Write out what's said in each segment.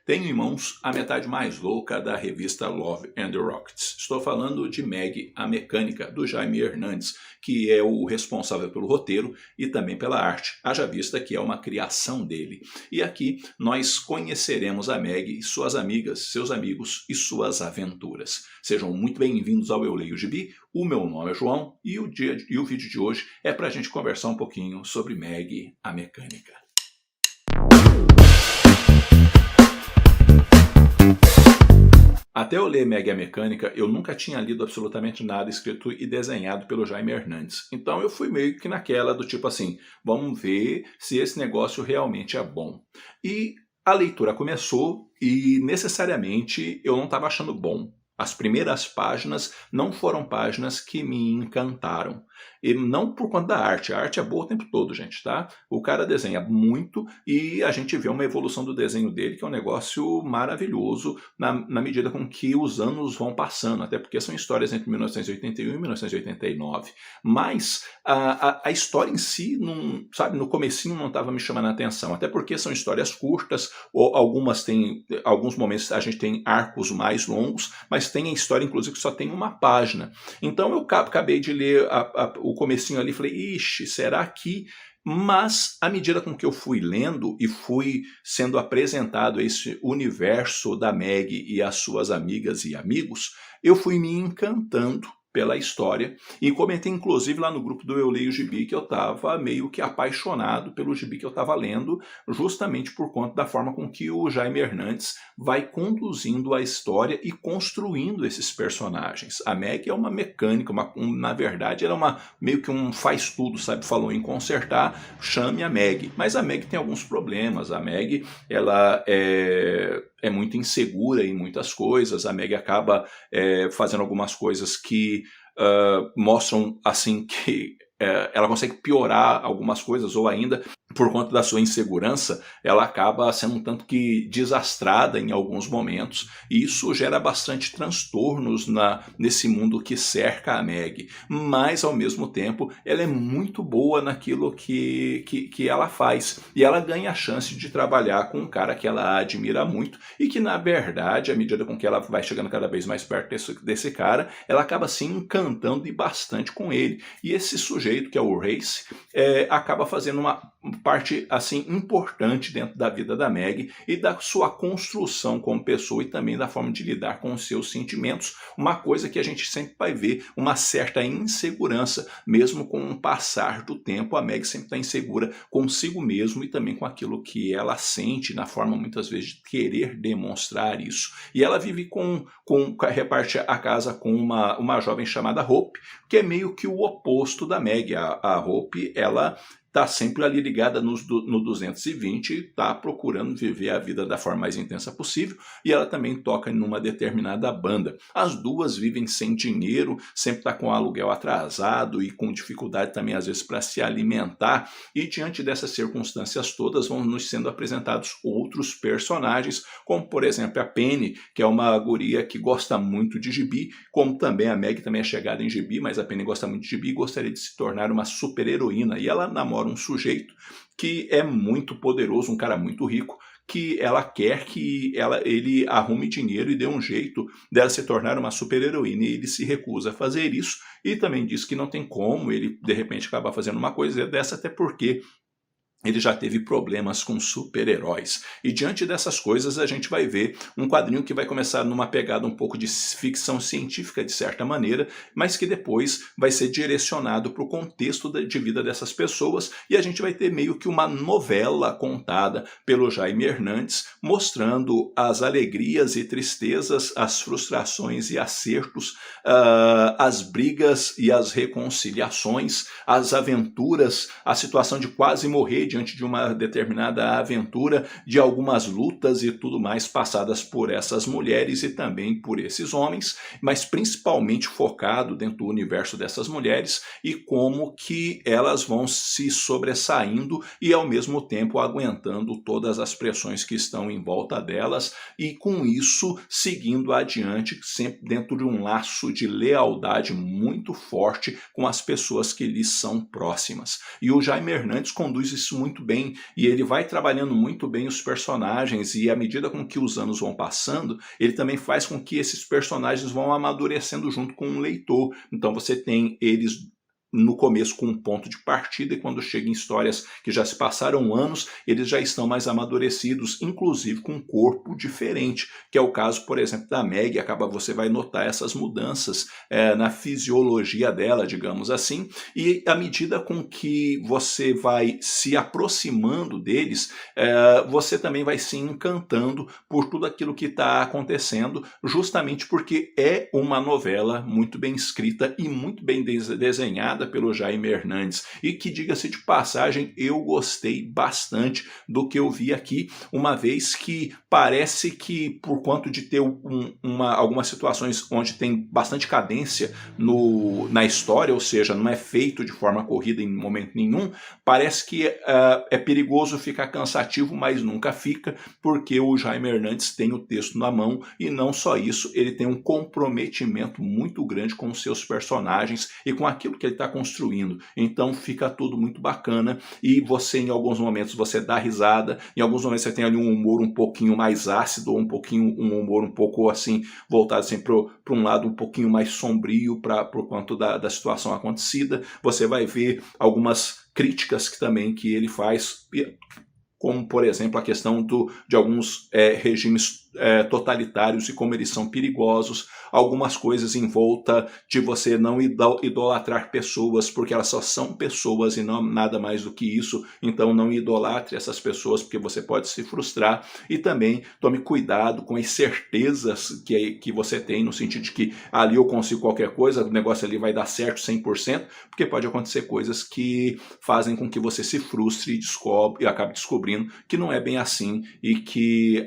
Tenho em mãos a metade mais louca da revista Love and Rockets. Estou falando de Meg, a Mecânica, do Jaime Hernandes, que é o responsável pelo roteiro e também pela arte, haja vista que é uma criação dele. E aqui nós conheceremos a Meg e suas amigas, seus amigos e suas aventuras. Sejam muito bem-vindos ao Eu Leio Gibi. O meu nome é João e o vídeo de hoje é para a gente conversar um pouquinho sobre Meg, a Mecânica. Até eu ler Meg a Mecânica, eu nunca tinha lido absolutamente nada escrito e desenhado pelo Jaime Hernandes. Então eu fui meio que naquela do tipo assim, vamos ver se esse negócio realmente é bom. E a leitura começou e necessariamente eu não estava achando bom. As primeiras páginas não foram páginas que me encantaram. E não por conta da arte. A arte é boa o tempo todo, gente, tá? O cara desenha muito e a gente vê uma evolução do desenho dele que é um negócio maravilhoso na medida com que os anos vão passando. Até porque são histórias entre 1981 e 1989. Mas a história em si, não, sabe, no comecinho não estava me chamando a atenção. Até porque são histórias curtas, ou alguns momentos a gente tem arcos mais longos, mas tem a história, inclusive, que só tem uma página. Então eu acabei de ler o comecinho ali e falei, ixi, será que... Mas, à medida com que eu fui lendo e fui sendo apresentado a esse universo da Meg e as suas amigas e amigos, eu fui me encantando pela história e comentei inclusive lá no grupo do Eu Leio Gibi que eu estava meio que apaixonado pelo gibi que eu estava lendo, justamente por conta da forma com que o Jaime Hernandes vai conduzindo a história e construindo esses personagens. A Meg é uma mecânica, na verdade ela é meio que um faz-tudo, sabe? Falou em consertar, chame a Meg. Mas a Meg tem alguns problemas. A Meg, ela é muito insegura em muitas coisas. A Meg acaba fazendo algumas coisas que mostram assim que ela consegue piorar algumas coisas, ou ainda, por conta da sua insegurança, ela acaba sendo um tanto que desastrada em alguns momentos, e isso gera bastante transtornos nesse mundo que cerca a Meg. Mas, ao mesmo tempo, ela é muito boa naquilo que ela faz, e ela ganha a chance de trabalhar com um cara que ela admira muito, e que, na verdade, à medida com que ela vai chegando cada vez mais perto desse cara, ela acaba se encantando e bastante com ele. E esse sujeito, que é o Race, acaba fazendo uma parte assim importante dentro da vida da Meg e da sua construção como pessoa e também da forma de lidar com os seus sentimentos, uma coisa que a gente sempre vai ver, uma certa insegurança, mesmo com o passar do tempo. A Meg sempre está insegura consigo mesmo e também com aquilo que ela sente, na forma muitas vezes de querer demonstrar isso. E ela vive reparte a casa com uma jovem chamada Hope, que é meio que o oposto da Meg. A Hope, ela está sempre ali ligada no 220 e está procurando viver a vida da forma mais intensa possível, e ela também toca em uma determinada banda. As duas vivem sem dinheiro, sempre está com o aluguel atrasado e com dificuldade também às vezes para se alimentar, e diante dessas circunstâncias todas vão nos sendo apresentados outros personagens, como por exemplo a Penny, que é uma guria que gosta muito de gibi, como também a Meg também é chegada em gibi, mas a Penny gosta muito de gibi e gostaria de se tornar uma super heroína, e ela namora um sujeito que é muito poderoso, um cara muito rico, que ela quer que ele arrume dinheiro e dê um jeito dela se tornar uma super-heroína, e ele se recusa a fazer isso, e também diz que não tem como ele, de repente, acabar fazendo uma coisa dessa, até porque ele já teve problemas com super-heróis. E diante dessas coisas a gente vai ver um quadrinho que vai começar numa pegada um pouco de ficção científica de certa maneira, mas que depois vai ser direcionado para o contexto de vida dessas pessoas, e a gente vai ter meio que uma novela contada pelo Jaime Hernandes, mostrando as alegrias e tristezas, as frustrações e acertos, as brigas e as reconciliações, as aventuras, a situação de quase morrer diante de uma determinada aventura, de algumas lutas e tudo mais passadas por essas mulheres e também por esses homens, mas principalmente focado dentro do universo dessas mulheres e como que elas vão se sobressaindo e ao mesmo tempo aguentando todas as pressões que estão em volta delas, e com isso seguindo adiante, sempre dentro de um laço de lealdade muito forte com as pessoas que lhes são próximas. E o Jaime Hernandes conduz isso muito bem, e ele vai trabalhando muito bem os personagens, e à medida com que os anos vão passando, ele também faz com que esses personagens vão amadurecendo junto com o leitor. Então você tem eles no começo com um ponto de partida, e quando chega em histórias que já se passaram anos, eles já estão mais amadurecidos, inclusive com um corpo diferente, que é o caso, por exemplo, da Meg. Você vai notar essas mudanças na fisiologia dela, digamos assim, e à medida com que você vai se aproximando deles, você também vai se encantando por tudo aquilo que está acontecendo, justamente porque é uma novela muito bem escrita e muito bem desenhada pelo Jaime Hernandes, e que, diga-se de passagem, eu gostei bastante do que eu vi aqui, uma vez que parece que, por conta de ter algumas situações onde tem bastante cadência na história, ou seja, não é feito de forma corrida em momento nenhum, parece que é perigoso ficar cansativo, mas nunca fica, porque o Jaime Hernandes tem o texto na mão, e não só isso, ele tem um comprometimento muito grande com os seus personagens e com aquilo que ele está construindo. Então fica tudo muito bacana, e você, em alguns momentos, você dá risada, em alguns momentos você tem ali um humor um pouquinho mais ácido, um humor um pouco assim, voltado assim, para um lado um pouquinho mais sombrio, por conta da situação acontecida. Você vai ver algumas críticas que ele faz, como, por exemplo, a questão de alguns regimes totalitários e como eles são perigosos, algumas coisas em volta de você não idolatrar pessoas, porque elas só são pessoas e não nada mais do que isso. Então não idolatre essas pessoas, porque você pode se frustrar, e também tome cuidado com as certezas que você tem, no sentido de que ali eu consigo qualquer coisa, o negócio ali vai dar certo 100%, porque pode acontecer coisas que fazem com que você se frustre e acabe descobrindo que não é bem assim, e que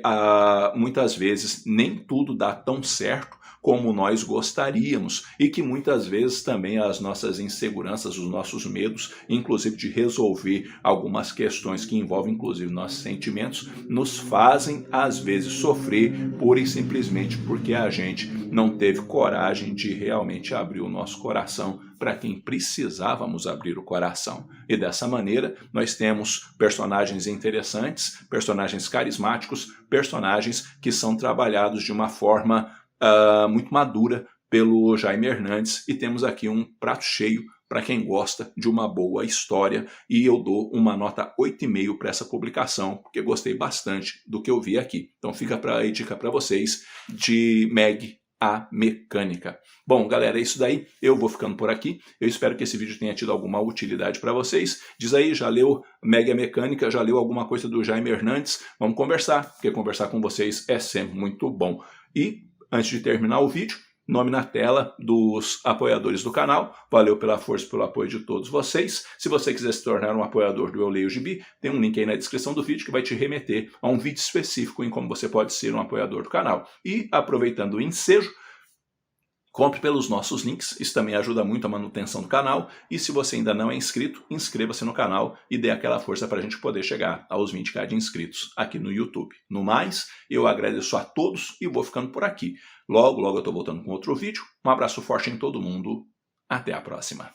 muitas vezes nem tudo dá tão certo como nós gostaríamos, e que muitas vezes também as nossas inseguranças, os nossos medos, inclusive de resolver algumas questões que envolvem inclusive nossos sentimentos, nos fazem às vezes sofrer pura e simplesmente porque a gente não teve coragem de realmente abrir o nosso coração para quem precisávamos abrir o coração. E dessa maneira nós temos personagens interessantes, personagens carismáticos, personagens que são trabalhados de uma forma muito madura pelo Jaime Hernandes, e temos aqui um prato cheio para quem gosta de uma boa história, e eu dou uma nota 8,5 para essa publicação, porque gostei bastante do que eu vi aqui. Então fica a dica para vocês de Meg, a Mecânica. Bom, galera, é isso daí. Eu vou ficando por aqui. Eu espero que esse vídeo tenha tido alguma utilidade para vocês. Diz aí, já leu Meg, a Mecânica? Já leu alguma coisa do Jaime Hernandes? Vamos conversar, porque conversar com vocês é sempre muito bom. E antes de terminar o vídeo, nome na tela dos apoiadores do canal. Valeu pela força e pelo apoio de todos vocês. Se você quiser se tornar um apoiador do Eu Leio Gibi, tem um link aí na descrição do vídeo que vai te remeter a um vídeo específico em como você pode ser um apoiador do canal. E, aproveitando o ensejo, compre pelos nossos links, isso também ajuda muito a manutenção do canal. E se você ainda não é inscrito, inscreva-se no canal e dê aquela força para a gente poder chegar aos 20k de inscritos aqui no YouTube. No mais, eu agradeço a todos e vou ficando por aqui. Logo, logo eu estou voltando com outro vídeo. Um abraço forte em todo mundo. Até a próxima.